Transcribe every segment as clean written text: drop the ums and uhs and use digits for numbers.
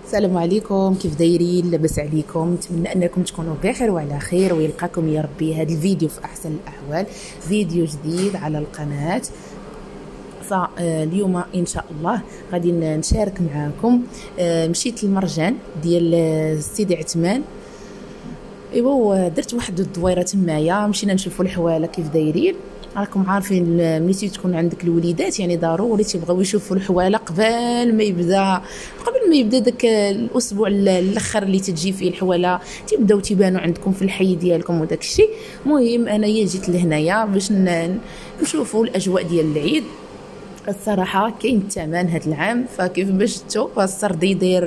السلام عليكم، كيف دايرين؟ لاباس عليكم؟ نتمنى انكم تكونوا بخير وعلى خير ويلقاكم يا ربي هذا الفيديو في احسن الاحوال. فيديو جديد على القناه. فاليوم ان شاء الله غادي نشارك معكم. مشيت للمرجان ديال سيدي عثمان. ايوا درت واحد الدويره تمايا، مشينا نشوفوا الحواله كيف دايرين. راكم عارفين ملي تكون عندك الوليدات يعني ضروري تيبغيو يشوفوا الحواله قبل ما يبدا داك الاسبوع الاخر اللي تجي فيه الحواله، تيبداو تيبانوا عندكم في الحي ديالكم وداك الشيء. المهم انايا جيت لهنايا باش نشوفوا الاجواء ديال العيد. الصراحه كاين الثمن هذا العام، فكيف ما شفتوا السردي داير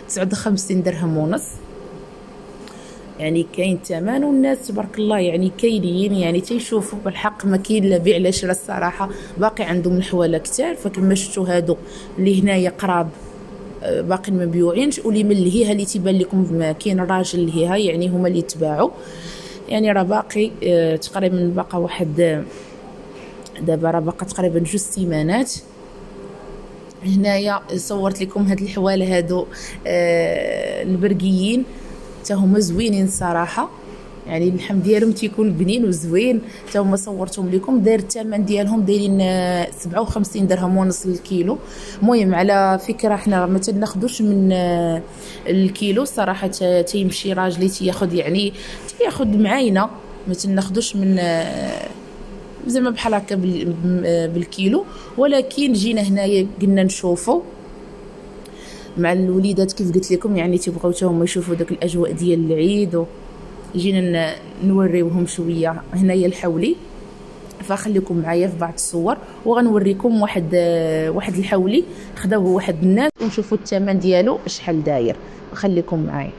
59 درهم ونص، يعني كاين الثمن والناس تبارك الله يعني كاينين، يعني تيشوفوا بالحق ما كاين لا بيع لا شراء. الصراحه باقي عندهم الحواله كثار، فكما شفتوا هادو اللي هنايا قراب باقي ما مبيوعينش، واللي من الهيها اللي تيبان لكم كاين راجل الهيها يعني هما اللي تباعوا، يعني راه باقي تقريبا باقا واحد دابا راه باقا تقريبا 2 سيمانات. هنايا صورت لكم هاد الحواله هادو البرقيين حتى هما زوينين الصراحه، يعني اللحم ديالهم تيكون بنين وزوين. حتى هما صورتهم لكم، داير الثمن ديالهم دايرين 57 درهم ونص للكيلو. المهم على فكره حنا ما تناخذوش من الكيلو الصراحه، تيمشي راجلي تياخذ معاينه، ما تناخذوش من زعما بحال هكا بالكيلو. ولكن جينا هنايا قلنا نشوفوا مع الوليدات كيف قلت لكم، يعني تيبغيو حتى هما يشوفوا داك الاجواء ديال العيد، جينا نوريوهم شويه هنايا الحولي. فخليكم معايا في بعض الصور وغنوريكم واحد الحولي خداوه واحد الناس، ونشوفوا الثمن ديالو شحال داير. خليكم معايا.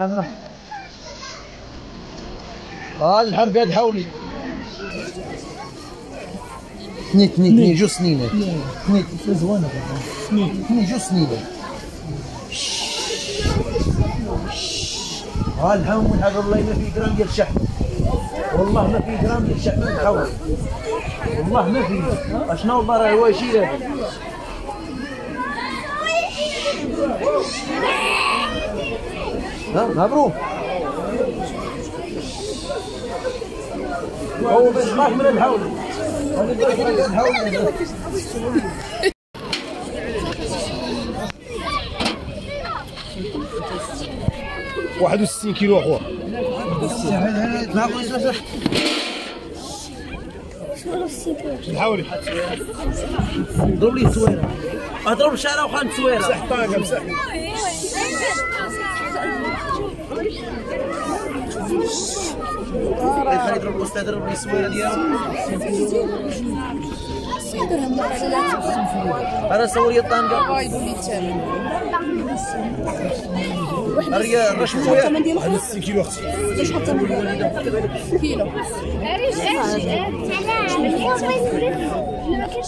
هذا الحم في هاد حولي تني جو سنينات تني زوانه تني جو سنينات. ها الحم والحب والله ما في جرام ديال الشحم، والله ما في جرام ديال الشحم الحول، والله ما في. اشنو والله راه هو شي هذا. مبروك. هو بيصبح من الحول، وانا بدي من الحول. 61 كيلو اخويا. الحولي ضرب لي السويره، اضرب شارع وخان سويره مسح طاقه مسح. خلي يضرب الاستاذ يضرب لي السويره ديالو. انا صور لي الطنجه الريال شويه 61 كيلو اختي. شحال الثمن ديالو؟ كيلو ما كاينش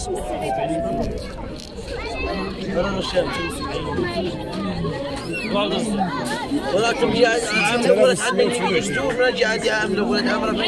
ولكن هي عامله ولات عندي شتو راجع عندي عامله ولات عامله.